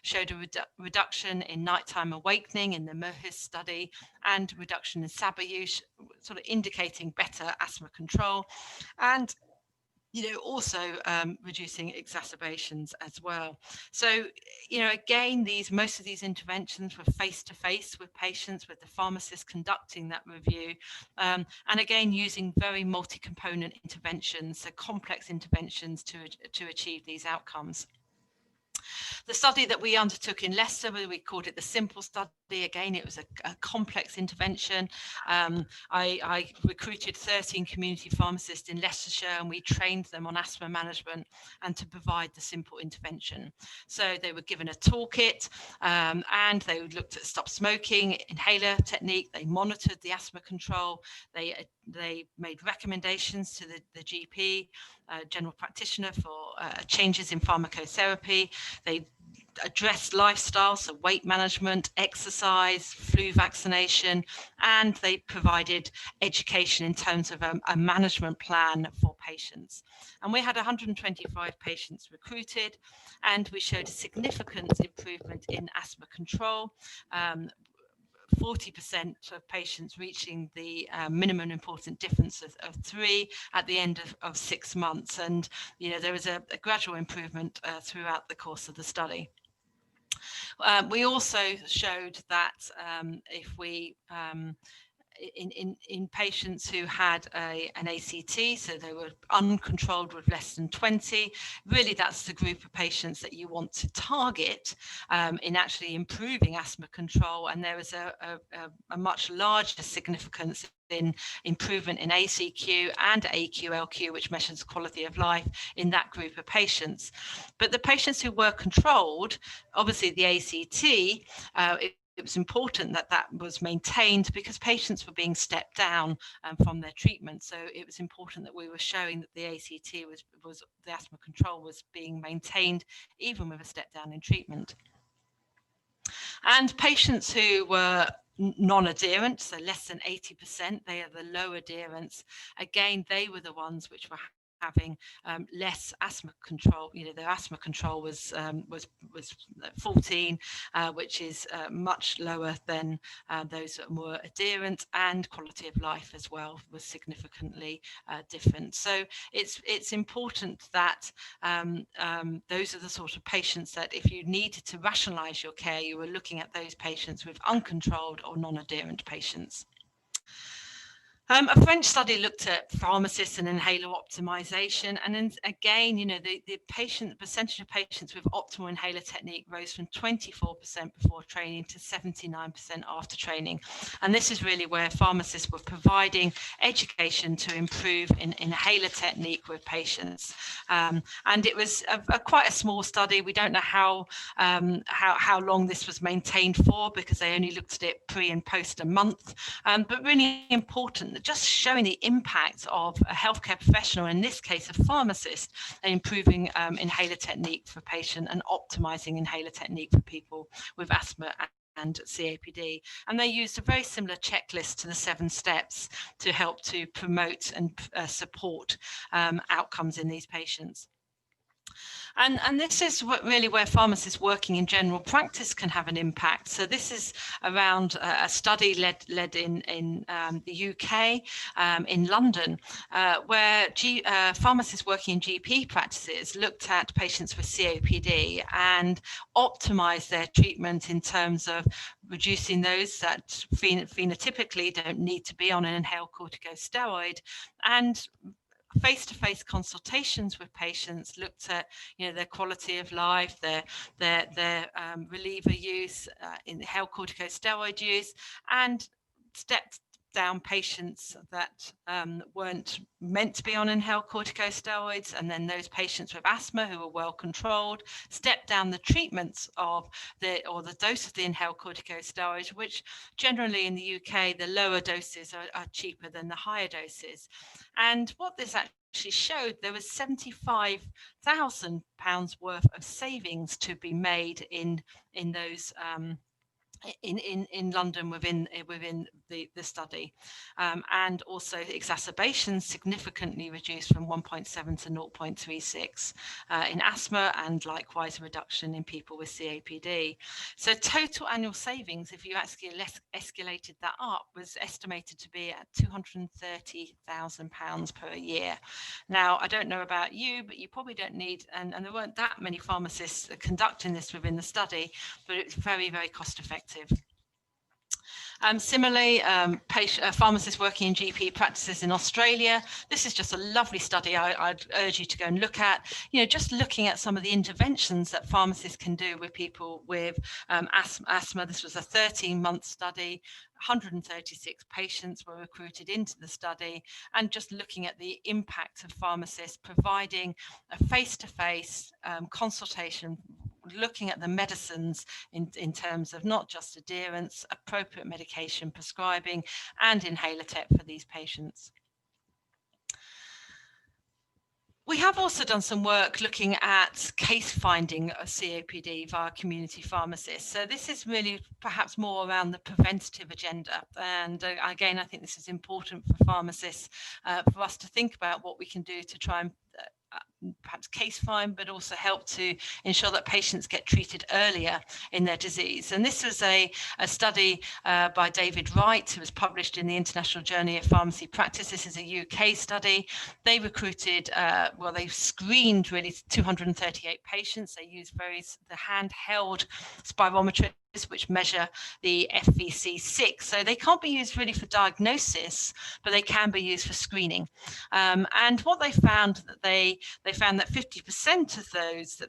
showed a reduction in nighttime awakening in the MOHIS study, and reduction in SABA use, sort of indicating better asthma control, and also reducing exacerbations as well. So, again, most of these interventions were face-to-face with patients, with the pharmacist conducting that review, and again, using very multi-component interventions, so complex interventions to achieve these outcomes. The study that we undertook in Leicester, we called it the SIMPLE study. Again, it was a complex intervention. I recruited 13 community pharmacists in Leicestershire, and we trained them on asthma management and to provide the SIMPLE intervention. So they were given a toolkit, and they looked at stop smoking, inhaler technique. They monitored the asthma control. They made recommendations to the GP, general practitioner, for changes in pharmacotherapy. They addressed lifestyle, so weight management, exercise, flu vaccination, and they provided education in terms of a management plan for patients. And we had 125 patients recruited, and we showed a significant improvement in asthma control. 40% of patients reaching the minimum important difference of 3 at the end of 6 months. And, there was a gradual improvement throughout the course of the study. We also showed that if we in patients who had an ACT, so they were uncontrolled with less than 20, really that's the group of patients that you want to target in actually improving asthma control. And there was a much larger significance in improvement in ACQ and AQLQ, which measures quality of life in that group of patients. But the patients who were controlled, obviously the ACT, it was important that that was maintained because patients were being stepped down from their treatment. So it was important that we were showing that the ACT was the asthma control was being maintained even with a step down in treatment. And patients who were non-adherent, so less than 80%, they are the low adherence. Again, they were the ones which were having less asthma control. Their asthma control was 14, which is much lower than those that were adherent, and quality of life as well was significantly different. So it's important that those are the sort of patients that if you needed to rationalize your care, you were looking at those patients with uncontrolled or non-adherent patients. A French study looked at pharmacists and inhaler optimization, and then again, the percentage of patients with optimal inhaler technique rose from 24% before training to 79% after training. And this is really where pharmacists were providing education to improve in inhaler technique with patients. And it was quite a small study. We don't know how long this was maintained for, because they only looked at it pre and post a month, but really important, just showing the impact of a healthcare professional, in this case a pharmacist, in improving inhaler technique for patient and optimizing inhaler technique for people with asthma and COPD. And they used a very similar checklist to the 7 steps to help to promote and support outcomes in these patients. And this is really where pharmacists working in general practice can have an impact. So this is around a study led in the UK, in London, where pharmacists working in GP practices looked at patients with COPD and optimized their treatment in terms of reducing those that phenotypically don't need to be on an inhaled corticosteroid, and face-to-face consultations with patients looked at, their quality of life, their reliever use, inhaled corticosteroid use, and stepped down patients that weren't meant to be on inhaled corticosteroids, and then those patients with asthma who were well controlled stepped down the treatments of the dose of the inhaled corticosteroids, which generally in the UK the lower doses are cheaper than the higher doses. And what this actually showed, there was £75,000 worth of savings to be made in those in London within the study, and also exacerbations significantly reduced from 1.7 to 0.36 in asthma, and likewise a reduction in people with COPD. So total annual savings, if you actually escalated that up, was estimated to be at £230,000 per year. Now, I don't know about you, but you probably don't need, and there weren't that many pharmacists conducting this within the study, but it's very, very cost effective. Similarly, pharmacists working in GP practices in Australia, this is just a lovely study I'd urge you to go and look at. Just looking at some of the interventions that pharmacists can do with people with asthma. This was a 13-month study. 136 patients were recruited into the study, and just looking at the impact of pharmacists providing a face-to-face consultation, looking at the medicines in terms of not just adherence, appropriate medication prescribing, and inhaler TEP for these patients. We have also done some work looking at case finding of COPD via community pharmacists. So this is really perhaps more around the preventative agenda. And again, I think this is important for pharmacists, for us to think about what we can do to try and perhaps case find, but also help to ensure that patients get treated earlier in their disease. And this was a study by David Wright, who was published in the International Journal of Pharmacy Practice. This is a UK study. They recruited, they screened really 238 patients. They used the handheld spirometry, which measure the FVC6. So they can't be used really for diagnosis, but they can be used for screening. And what they found, that they found that 50% of those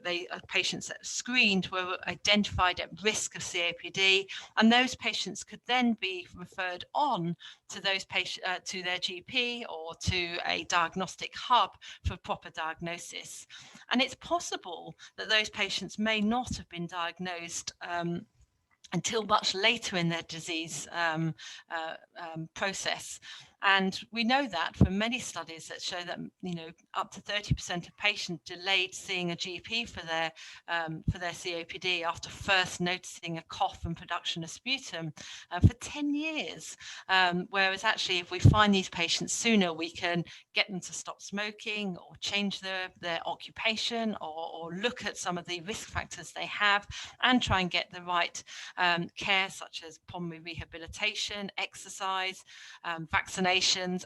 patients that screened were identified at risk of COPD, and those patients could then be referred on to those patients to their GP or to a diagnostic hub for proper diagnosis. And it's possible that those patients may not have been diagnosed until much later in their disease process. And we know that from many studies that show that up to 30% of patients delayed seeing a GP for their COPD after first noticing a cough and production of sputum for 10 years. Whereas actually, if we find these patients sooner, we can get them to stop smoking or change their occupation, or look at some of the risk factors they have and try and get the right care, such as pulmonary rehabilitation, exercise, vaccinations,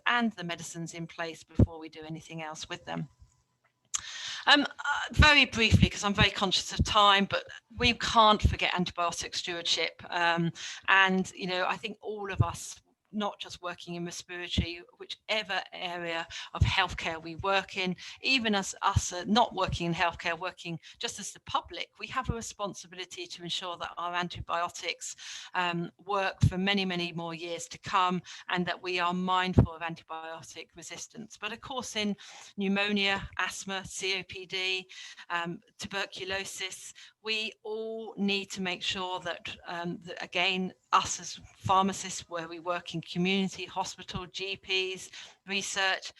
and the medicines in place before we do anything else with them. Very briefly, because I'm very conscious of time, but we can't forget antibiotic stewardship. And I think all of us, not just working in respiratory, whichever area of healthcare we work in, even as us not working in healthcare, working just as the public, we have a responsibility to ensure that our antibiotics work for many, many more years to come, and that we are mindful of antibiotic resistance. But of course, in pneumonia, asthma, COPD, tuberculosis, we all need to make sure that, again, us as pharmacists, where we work in community, hospital, GPs, research,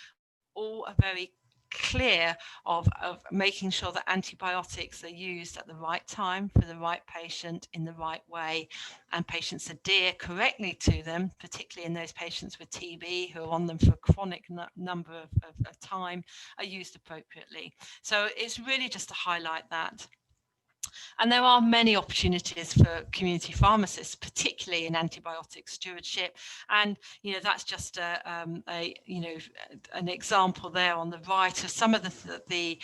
all are very clear of making sure that antibiotics are used at the right time for the right patient in the right way, and patients adhere correctly to them, particularly in those patients with TB who are on them for a chronic number of time, are used appropriately. So it's really just to highlight that. And there are many opportunities for community pharmacists, particularly in antibiotic stewardship. And, you know, that's just an example there on the right of some of the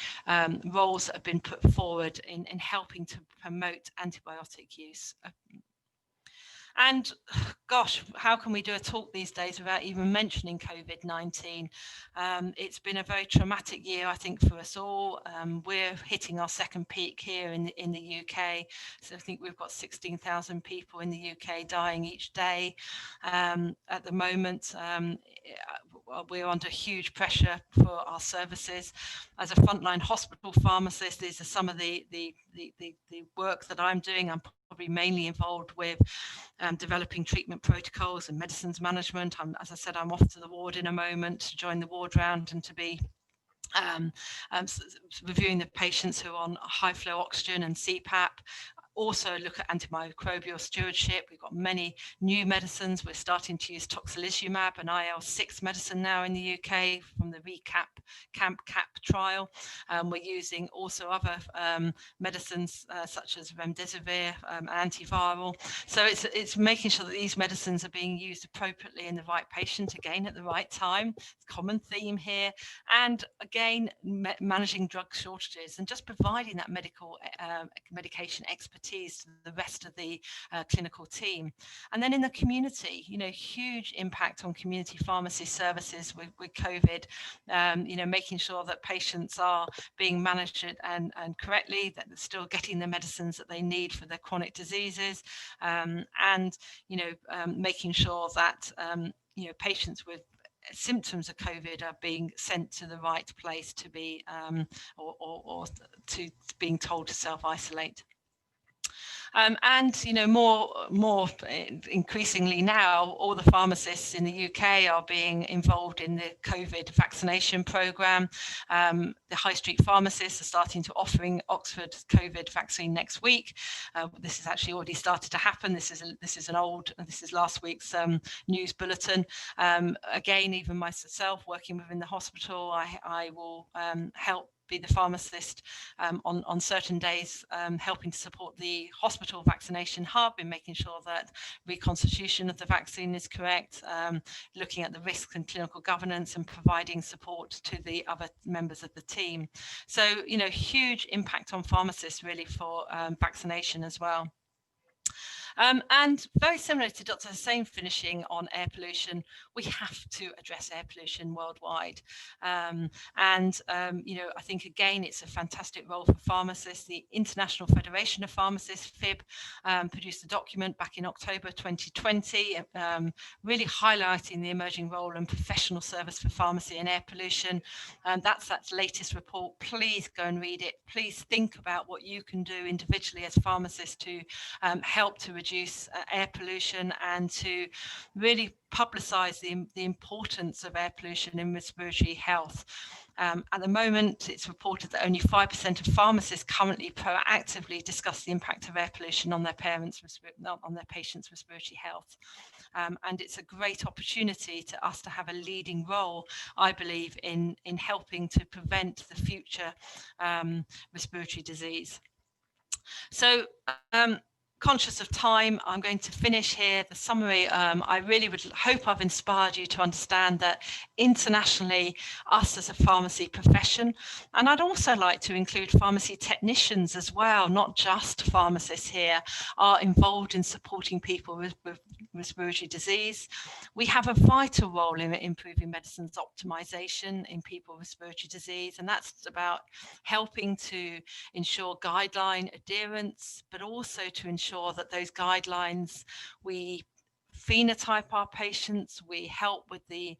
roles that have been put forward in helping to promote antibiotic use. And gosh, how can we do a talk these days without even mentioning COVID-19? It's been a very traumatic year, I think, for us all. We're hitting our second peak here in the UK. So I think we've got 16,000 people in the UK dying each day at the moment. We're under huge pressure for our services. As a frontline hospital pharmacist, these are some of the work that I'm doing. I'm probably mainly involved with developing treatment protocols and medicines management. As I said, I'm off to the ward in a moment to join the ward round and to be reviewing the patients who are on high flow oxygen and CPAP. Also look at antimicrobial stewardship. We've got many new medicines. We're starting to use tocilizumab, an IL-6 medicine now in the UK from the CAMP trial. We're using also other medicines such as remdesivir, antiviral. So it's making sure that these medicines are being used appropriately in the right patient, again at the right time. It's a common theme here. And again, managing drug shortages and just providing that medication expertise to the rest of the clinical team. And then in the community, you know, huge impact on community pharmacy services with COVID, you know, making sure that patients are being managed and correctly, that they're still getting the medicines that they need for their chronic diseases, and, you know, making sure that, you know, patients with symptoms of COVID are being sent to the right place to be, or to being told to self-isolate. And you know, more increasingly now, all the pharmacists in the UK are being involved in the COVID vaccination programme. The high street pharmacists are starting to offering Oxford COVID vaccine next week. This has actually already started to happen. This is last week's news bulletin. Again, even myself working within the hospital, I will help be the pharmacist on certain days, helping to support the hospital vaccination hub in making sure that reconstitution of the vaccine is correct, looking at the risks and clinical governance and providing support to the other members of the team. So, you know, huge impact on pharmacists really for vaccination as well. And very similar to Dr. Hussain finishing on air pollution, we have to address air pollution worldwide. You know, I think, again, it's a fantastic role for pharmacists. The International Federation of Pharmacists, FIB, produced a document back in October 2020, really highlighting the emerging role and professional service for pharmacy in air pollution. That's that latest report. Please go and read it. Please think about what you can do individually as pharmacists to help to reduce air pollution and to really publicise the importance of air pollution in respiratory health. At the moment, it's reported that only 5% of pharmacists currently proactively discuss the impact of air pollution on their patients' respiratory health. And it's a great opportunity to us to have a leading role, I believe, in helping to prevent the future respiratory disease. So, conscious of time, I'm going to finish here the summary. I really would hope I've inspired you to understand that internationally, us as a pharmacy profession, and I'd also like to include pharmacy technicians as well, not just pharmacists here, are involved in supporting people with respiratory disease. We have a vital role in improving medicines optimization in people with respiratory disease, and that's about helping to ensure guideline adherence, but also to ensure that those guidelines, we phenotype our patients, we help with the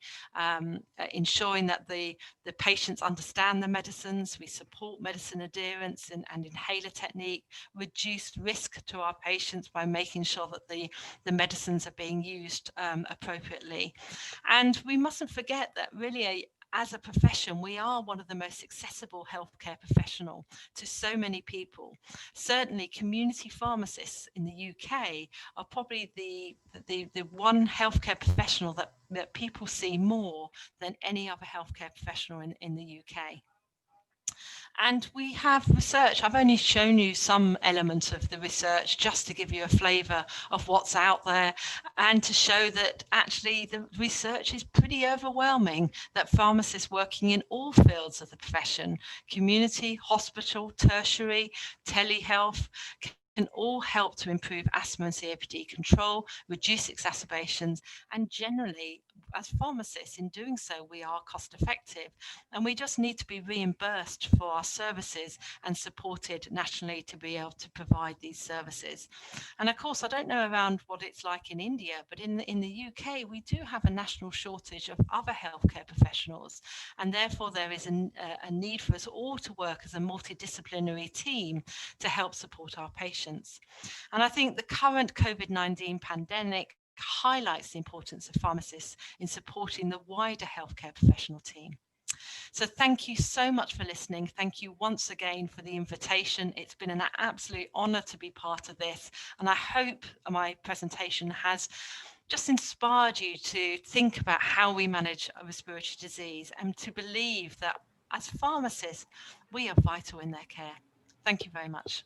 ensuring that the patients understand the medicines, we support medicine adherence and inhaler technique, reduce risk to our patients by making sure that the medicines are being used appropriately. And we mustn't forget that really as a profession, we are one of the most accessible healthcare professional to so many people. Certainly, community pharmacists in the UK are probably the one healthcare professional that people see more than any other healthcare professional in the UK. And we have research. I've only shown you some element of the research just to give you a flavour of what's out there and to show that actually the research is pretty overwhelming, that pharmacists working in all fields of the profession, community, hospital, tertiary, telehealth, can all help to improve asthma and COPD control, reduce exacerbations, and generally, as pharmacists, in doing so, we are cost effective, and we just need to be reimbursed for our services and supported nationally to be able to provide these services. And of course, I don't know around what it's like in India, but in the UK, we do have a national shortage of other healthcare professionals, and therefore there is a need for us all to work as a multidisciplinary team to help support our patients. And I think the current COVID-19 pandemic highlights the importance of pharmacists in supporting the wider healthcare professional team. So thank you so much for listening. Thank you once again for the invitation. It's been an absolute honour to be part of this, and I hope my presentation has just inspired you to think about how we manage a respiratory disease and to believe that as pharmacists, we are vital in their care. Thank you very much.